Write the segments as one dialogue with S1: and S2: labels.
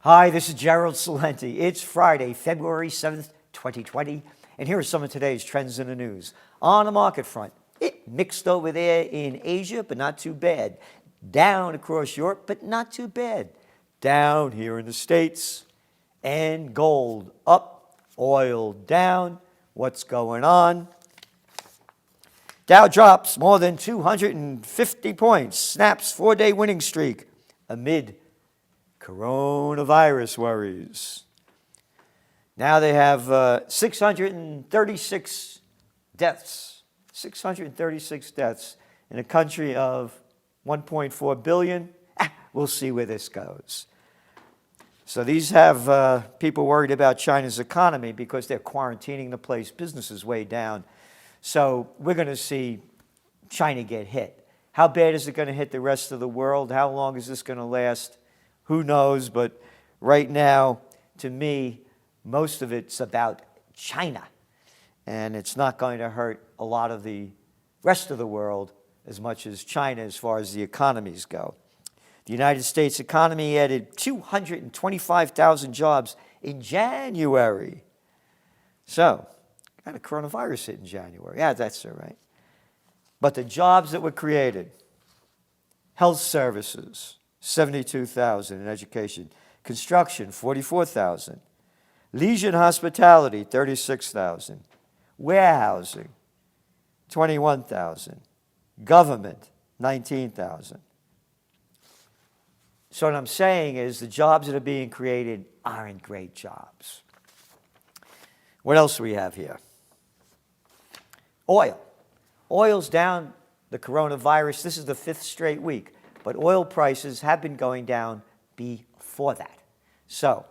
S1: Hi, this is Gerald Salenti. It's Friday, February 7th, 2020, and here are some of today's trends in the news. On the market front, it mixed over there in Asia, but not too bad. Down across Europe, but not too bad. Down here in the States, and gold up, oil down. What's going on? Dow drops more than 250 points, snaps four-day winning streak amid coronavirus worries. Now they have 636 deaths. 636 deaths in a country of 1.4 billion. We'll see where this goes. So these have people worried about China's economy because they're quarantining the place. Business is way down. So we're going to see China get hit. How bad is it going to hit the rest of the world? How long is this going to last? Who knows? But right now, to me, most of it's about China. And it's not going to hurt a lot of the rest of the world as much as China as far as the economies go. The United States economy added 225,000 jobs in January. So, kind of coronavirus hit in January. Yeah, that's all right. But the jobs that were created, health services, 72,000 in education, construction, 44,000, leisure and hospitality, 36,000, warehousing, 21,000, government, 19,000. So what I'm saying is the jobs that are being created aren't great jobs. What else do we have here? Oil. Oil's down, the coronavirus. This is the fifth straight week. But oil prices have been going down before that. So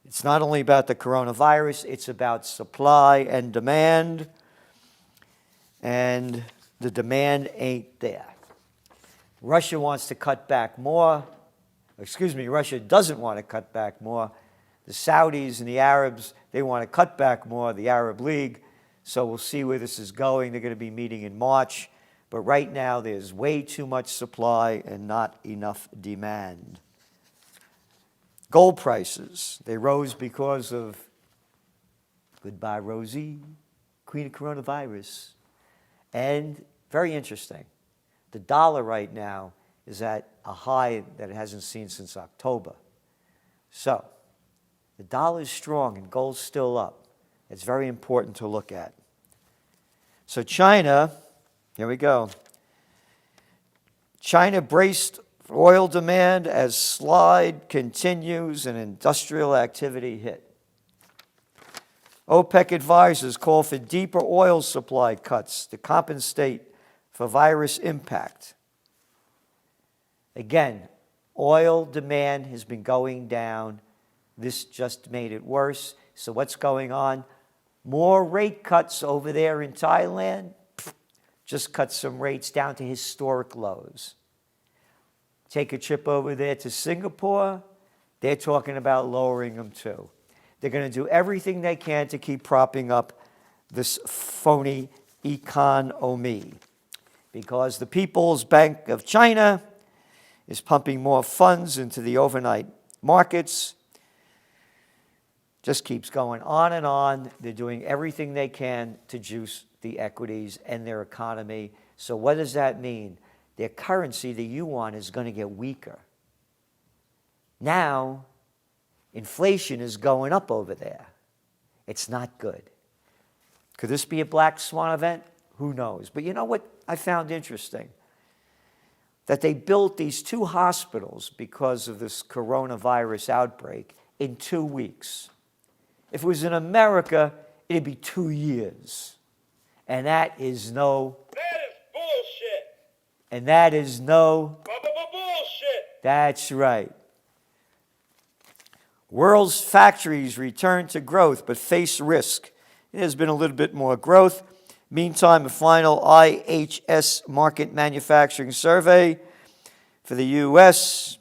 S1: it's not only about the coronavirus, it's about supply and demand. And the demand ain't there. Russia wants to cut back more. Russia doesn't want to cut back more. The Saudis and the Arabs, they want to cut back more, the Arab League. So we'll see where this is going. They're going to be meeting in March. But right now, there's way too much supply and not enough demand. Gold prices, they rose because of, goodbye, Rosie, queen of coronavirus. And very interesting, the dollar right now is at a high that it hasn't seen since October. So the dollar is strong and gold's still up. It's very important to look at. So China, here we go. China braced for oil demand as slide continues and industrial activity hit. OPEC advisors call for deeper oil supply cuts to compensate for virus impact. Again, oil demand has been going down. This just made it worse. So what's going on? More rate cuts over there in Thailand. Just cut some rates down to historic lows. Take a trip over there to Singapore. They're talking about lowering them too. They're going to do everything they can to keep propping up this phony economy because the People's Bank of China is pumping more funds into the overnight markets. Just keeps going on and on. They're doing everything they can to juice the equities and their economy. So what does that mean? Their currency, the yuan, is going to get weaker. Now, inflation is going up over there. It's not good. Could this be a black swan event? Who knows? But you know what I found interesting? That they built these two hospitals because of this coronavirus outbreak in 2 weeks. If it was in America, it'd be 2 years. And that is no...
S2: That is bullshit.
S1: And that is no...
S2: Bullshit.
S1: That's right. World's factories return to growth but face risk. There's been a little bit more growth. Meantime, a final IHS market manufacturing survey for the US,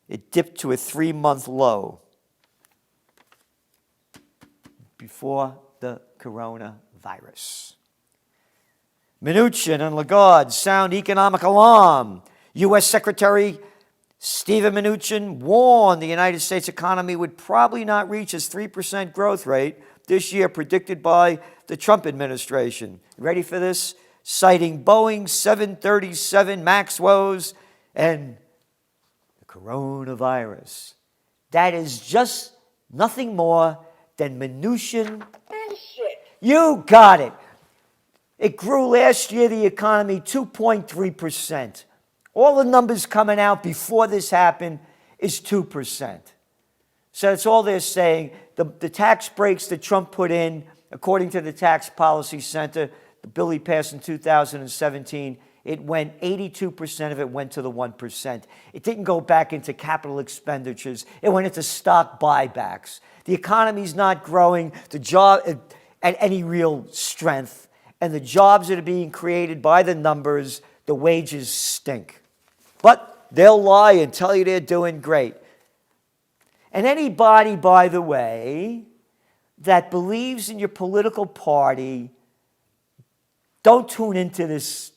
S1: it dipped to a 3-month low before the coronavirus. Mnuchin and Lagarde sound economic alarm. U.S. Secretary Stephen Mnuchin warned the United States economy would probably not reach its 3% growth rate this year predicted by the Trump administration. Ready for this? Citing Boeing 737 MAX woes and the coronavirus. That is just nothing more than Mnuchin.
S2: Bullshit.
S1: You got it. It grew last year, the economy, 2.3%. All the numbers coming out before this happened is 2%. So that's all they're saying. The tax breaks that Trump put in, according to the Tax Policy Center, the bill he passed in 2017, it went, 82% of it went to the 1%. It didn't go back into capital expenditures. It went into stock buybacks. The economy's not growing at any real strength. And the jobs that are being created by the numbers, the wages stink. But they'll lie and tell you they're doing great. And anybody, by the way, that believes in your political party, don't tune into this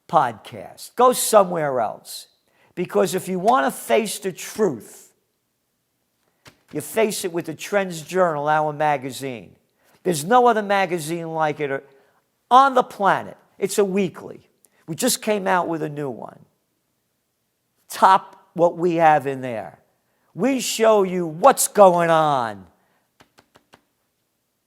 S1: podcast. Go somewhere else. Because if you want to face the truth, you face it with the Trends Journal, our magazine. There's no other magazine like it on the planet. It's a weekly. We just came out with a new one. Top what we have in there. We show you what's going on,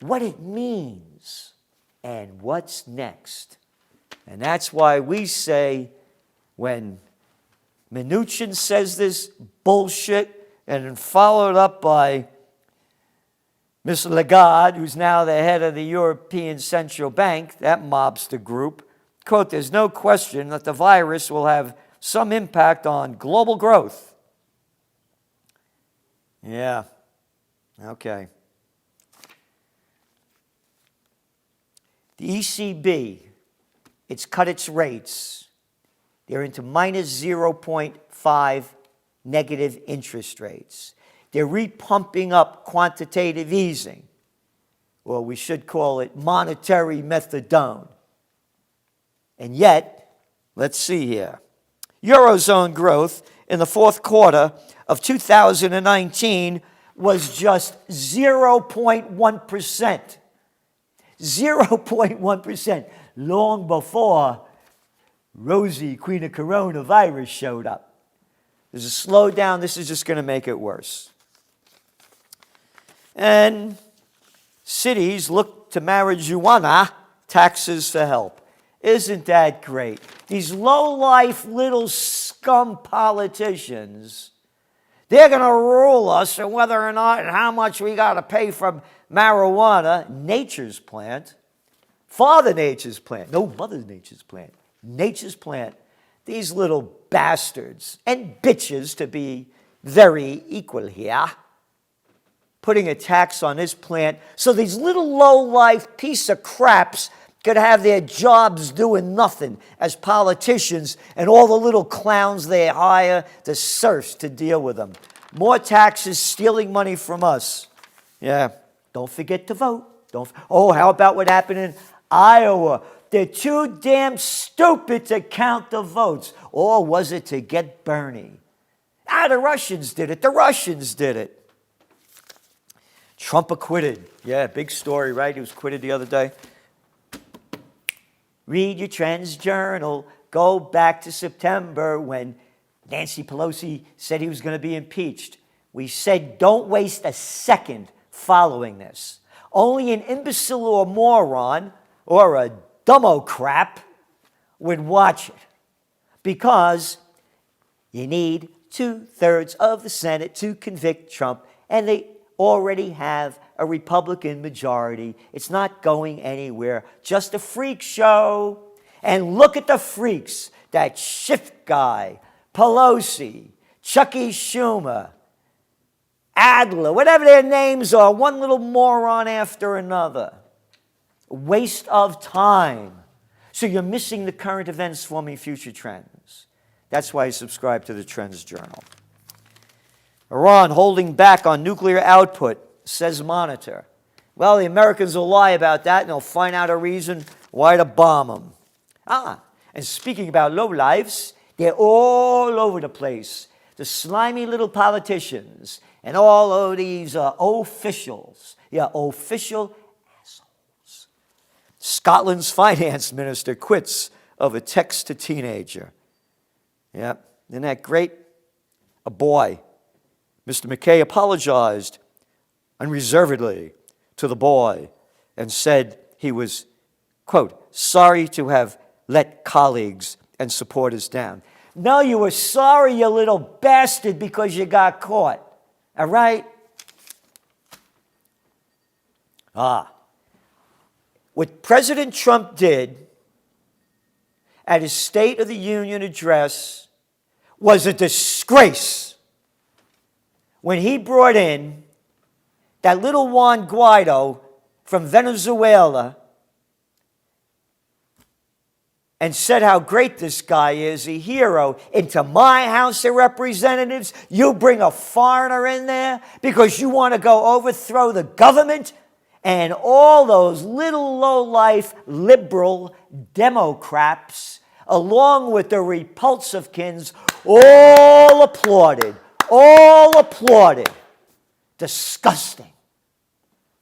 S1: what it means, and what's next. And that's why we say when Mnuchin says this bullshit and then followed up by Mr. Lagarde, who's now the head of the European Central Bank, that mobster group, quote, there's no question that the virus will have some impact on global growth. Yeah, okay. The ECB, it's cut its rates. They're into minus 0.5 negative interest rates. They're repumping up quantitative easing, or we should call it monetary methadone. And yet, let's see here. Eurozone growth in the fourth quarter of 2019 was just 0.1%. 0.1%, long before Rosie, Queen of Coronavirus, showed up. There's a slowdown. This is just going to make it worse. And cities look to marijuana taxes for help. Isn't that great? These low-life little scum politicians, they're going to rule us on whether or not and how much we got to pay for marijuana, nature's plant, Father Nature's plant, no Mother Nature's plant, nature's plant. These little bastards and bitches, to be very equal here, putting a tax on this plant so these little low-life piece of craps could have their jobs doing nothing as politicians and all the little clowns they hire, the serfs, to deal with them. More taxes, stealing money from us. Yeah, don't forget to vote. How about what happened in Iowa? They're too damn stupid to count the votes. Or was it to get Bernie? The Russians did it. The Russians did it. Trump acquitted. Yeah, big story, right? He was acquitted the other day. Read your Trends Journal. Go back to September when Nancy Pelosi said he was going to be impeached. We said don't waste a second following this. Only an imbecile or moron or a dumbo-crap would watch it because you need 2/3 of the Senate to convict Trump, and they already have a Republican majority. It's not going anywhere. Just a freak show. And look at the freaks. That Schiff guy, Pelosi, Chucky Schumer, Adler, whatever their names are, one little moron after another. Waste of time. So you're missing the current events forming future trends. That's why you subscribe to the Trends Journal. Iran holding back on nuclear output, says Monitor. Well, the Americans will lie about that and they'll find out a reason why to bomb them. And speaking about lowlifes, They're all over the place. The slimy little politicians and all of these officials. Yeah, official assholes. Scotland's finance minister quits over text to teenager. Yeah, isn't that great? A boy. Mr. McKay apologized unreservedly to the boy and said he was, quote, sorry to have let colleagues and supporters down. No, you were sorry, you little bastard, because you got caught. All right? What President Trump did at his State of the Union address was a disgrace when he brought in that little Juan Guaido from Venezuela and said how great this guy is, a hero, into my House of Representatives. You bring a foreigner in there because you want to go overthrow the government, and all those little low-life liberal Democrats, along with the repulsivekins, all applauded. All applauded. Disgusting.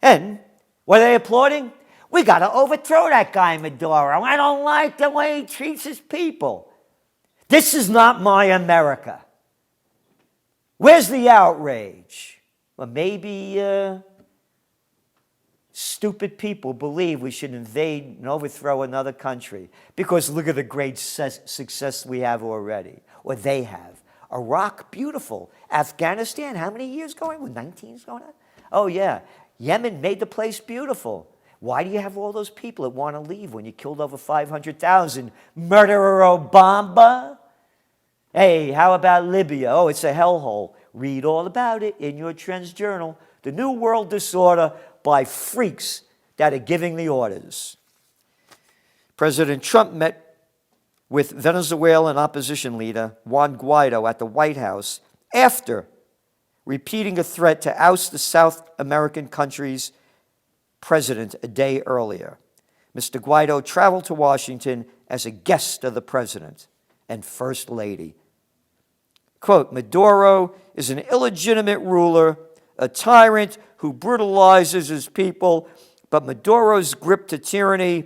S1: And what are they applauding? We got to overthrow that guy Maduro. I don't like the way he treats his people. This is not my America. Where's the outrage? Well, maybe stupid people believe we should invade and overthrow another country because look at the great success we have already, or they have. Iraq, beautiful. Afghanistan, how many years going? 19 is going on? Oh, yeah. Yemen made the place beautiful. Why do you have all those people that want to leave when you killed over 500,000? Murderer Obama? Hey, how about Libya? Oh, it's a hellhole. Read all about it in your Trends Journal. The New World Disorder by freaks that are giving the orders. President Trump met with Venezuelan opposition leader Juan Guaido at the White House after repeating a threat to oust the South American country's president a day earlier. Mr. Guaido traveled to Washington as a guest of the president and first lady. Quote, Maduro is an illegitimate ruler, a tyrant who brutalizes his people, but Maduro's grip to tyranny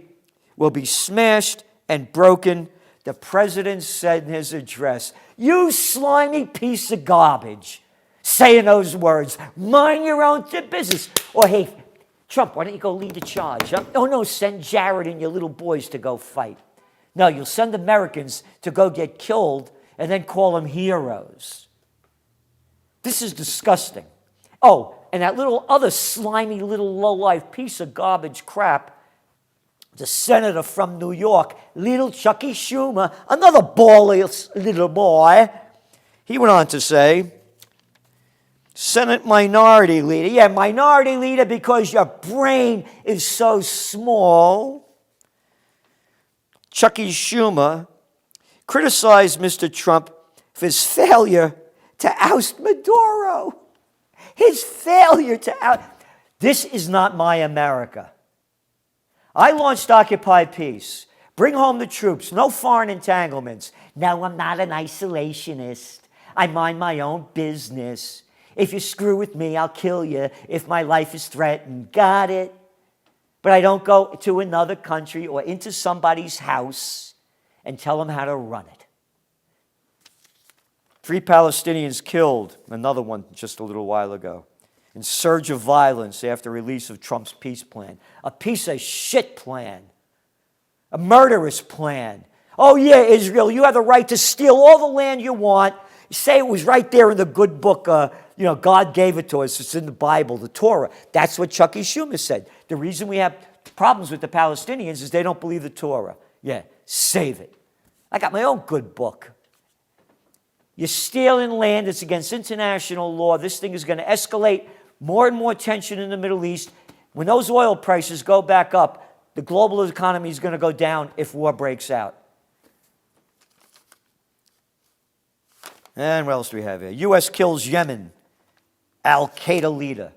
S1: will be smashed and broken, the president said in his address. You slimy piece of garbage, saying those words. Mind your own business. Or hey, Trump, why don't you go lead the charge? Huh? Oh, no, send Jared and your little boys to go fight. No, you'll send Americans to go get killed and then call them heroes. This is disgusting. Oh, and that little other slimy little low-life piece of garbage crap, the senator from New York, little Chucky Schumer, another bally little boy, he went on to say, Senate Minority Leader. Yeah, Minority Leader because your brain is so small. Chucky Schumer criticized Mr. Trump for his failure to oust Maduro. His failure to oust. This is not my America. I launched Occupy Peace. Bring home the troops. No foreign entanglements. No, I'm not an isolationist. I mind my own business. If you screw with me, I'll kill you if my life is threatened. Got it? But I don't go to another country or into somebody's house and tell them how to run it. 3 Palestinians killed, another one just a little while ago, in surge of violence after release of Trump's peace plan. A piece of shit plan. A murderous plan. Oh yeah, Israel, you have the right to steal all the land you want. You say it was right there in the good book, God gave it to us. It's in the Bible, the Torah. That's what Chucky Schumer said. The reason we have problems with the Palestinians is they don't believe the Torah. Yeah, save it. I got my own good book. You're stealing land. It's against international law. This thing is going to escalate more and more tension in the Middle East. When those oil prices go back up, the global economy is going to go down if war breaks out. And what else do we have here? U.S. kills Yemen Al-Qaeda leader.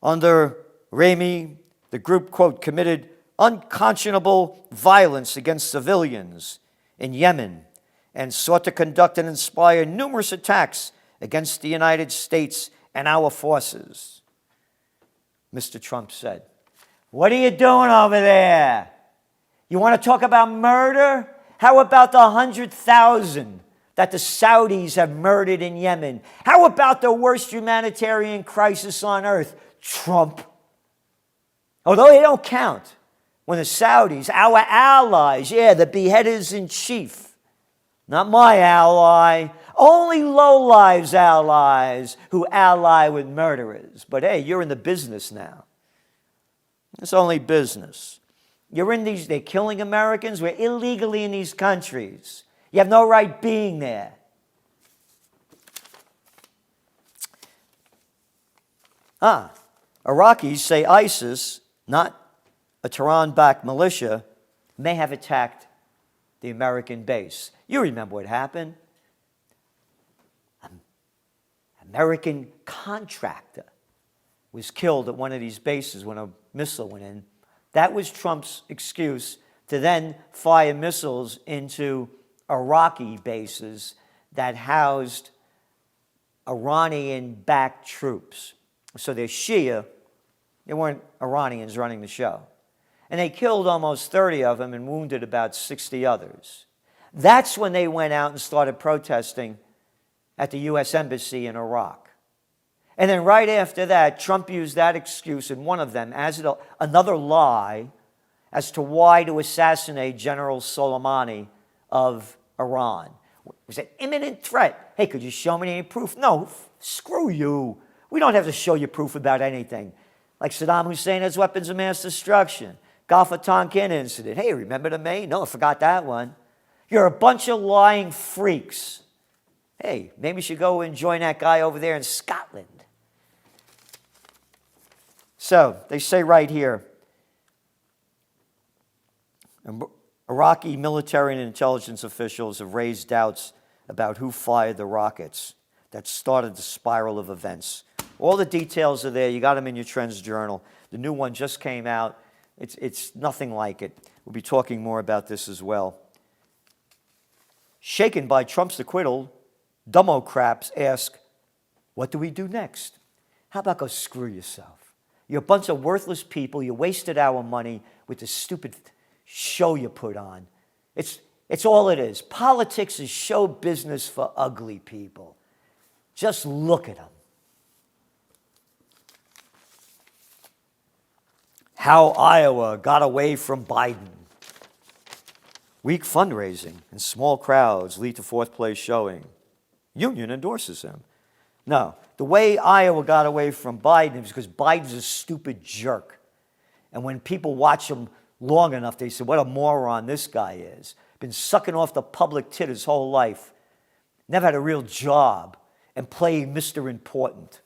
S1: Under Rami, the group, quote, committed unconscionable violence against civilians, in Yemen and sought to conduct and inspire numerous attacks against the United States and our forces. Mr. Trump said, "What are you doing over there? You want to talk about murder? How about the 100,000 that the Saudis have murdered in Yemen? How about the worst humanitarian crisis on earth, Trump?" Although they don't count, when the Saudis, our allies, the beheaders in chief, not my ally, only low-lives allies who ally with murderers. But hey, you're in the business now. It's only business. You're in these, they're killing Americans. We're illegally in these countries. You have no right being there. Iraqis say ISIS, not a Tehran-backed militia, may have attacked the American base. You remember what happened. An American contractor was killed at one of these bases when a missile went in. That was Trump's excuse to then fire missiles into Iraqi bases that housed Iranian-backed troops. So they're Shia. They weren't Iranians running the show. And they killed almost 30 of them and wounded about 60 others. That's when they went out and started protesting at the U.S. Embassy in Iraq. And then right after that, Trump used that excuse in one of them as another lie as to why to assassinate General Soleimani of Iran. It was an imminent threat. Hey, could you show me any proof? No, screw you. We don't have to show you proof about anything. Like Saddam Hussein has weapons of mass destruction. Gulf of Tonkin incident. Hey, remember the May? No, I forgot that one. You're a bunch of lying freaks. Hey, maybe you should go and join that guy over there in Scotland. So, they say right here, Iraqi military and intelligence officials have raised doubts about who fired the rockets that started the spiral of events. All the details are there. You got them in your Trends Journal. The new one just came out. It's nothing like it. We'll be talking more about this as well. Shaken by Trump's acquittal, Democrats ask, what do we do next? How about go screw yourself? You're a bunch of worthless people. You wasted our money with the stupid show you put on. It's all it is. Politics is show business for ugly people. Just look at them. How Iowa got away from Biden. Weak fundraising and small crowds lead to fourth place showing. Union endorses him. No, the way Iowa got away from Biden is because Biden's a stupid jerk. And when people watch him long enough, they say, what a moron this guy is. Been sucking off the public tit his whole life. Never had a real job and playing Mr. Important.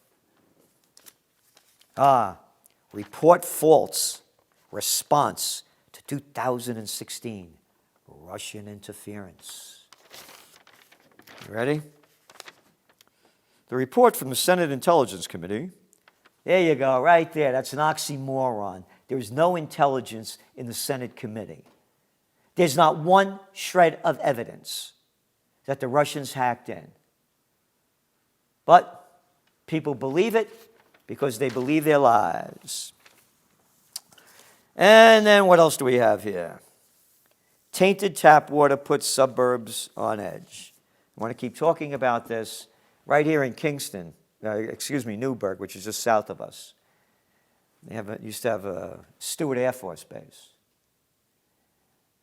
S1: Report faults response to 2016 Russian interference. You ready? The report from the Senate Intelligence Committee. There you go, right there. That's an oxymoron. There is no intelligence in the Senate committee. There's not one shred of evidence that the Russians hacked in. But people believe it because they believe their lies. And then what else do we have here? Tainted tap water puts suburbs on edge. I want to keep talking about this right here in Kingston, Newburgh, which is just south of us. They used to have a Stewart Air Force Base.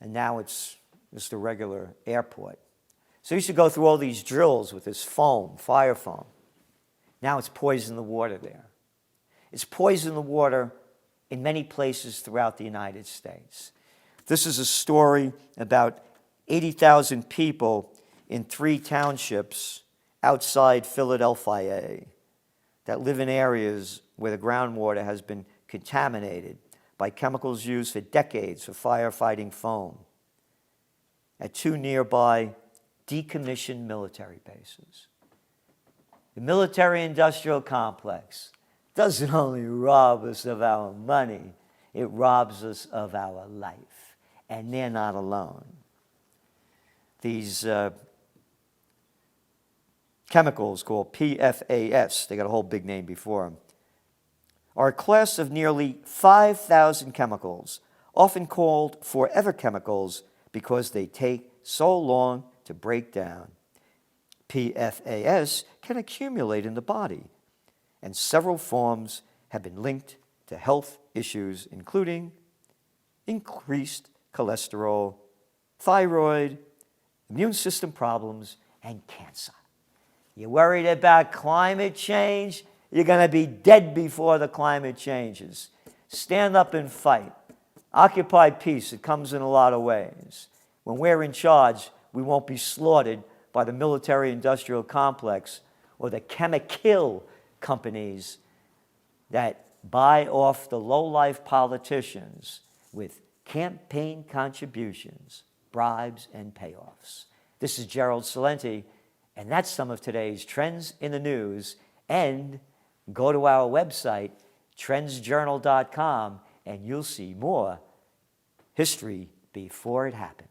S1: And now it's just a regular airport. So you used to go through all these drills with this foam, fire foam. Now it's poisoned the water there. It's poisoned the water in many places throughout the United States. This is a story about 80,000 people in 3 townships outside Philadelphia that live in areas where the groundwater has been contaminated by chemicals used for decades for firefighting foam at 2 nearby decommissioned military bases. The military-industrial complex doesn't only rob us of our money, it robs us of our life. And they're not alone. these chemicals called PFAS, they got a whole big name before them, are a class of nearly 5,000 chemicals, often called forever chemicals because they take so long to break down. PFAS can accumulate in the body, and several forms have been linked to health issues, including increased cholesterol, thyroid, immune system problems, and cancer. You're worried about climate change? You're going to be dead before the climate changes. Stand up and fight. Occupy peace. It comes in a lot of ways. When we're in charge, we won't be slaughtered by the military-industrial complex or the chemical companies that buy off the low-life politicians with campaign contributions, bribes, and payoffs. This is Gerald Salenti, and that's some of today's trends in the news. And go to our website, trendsjournal.com, and you'll see more history before it happened.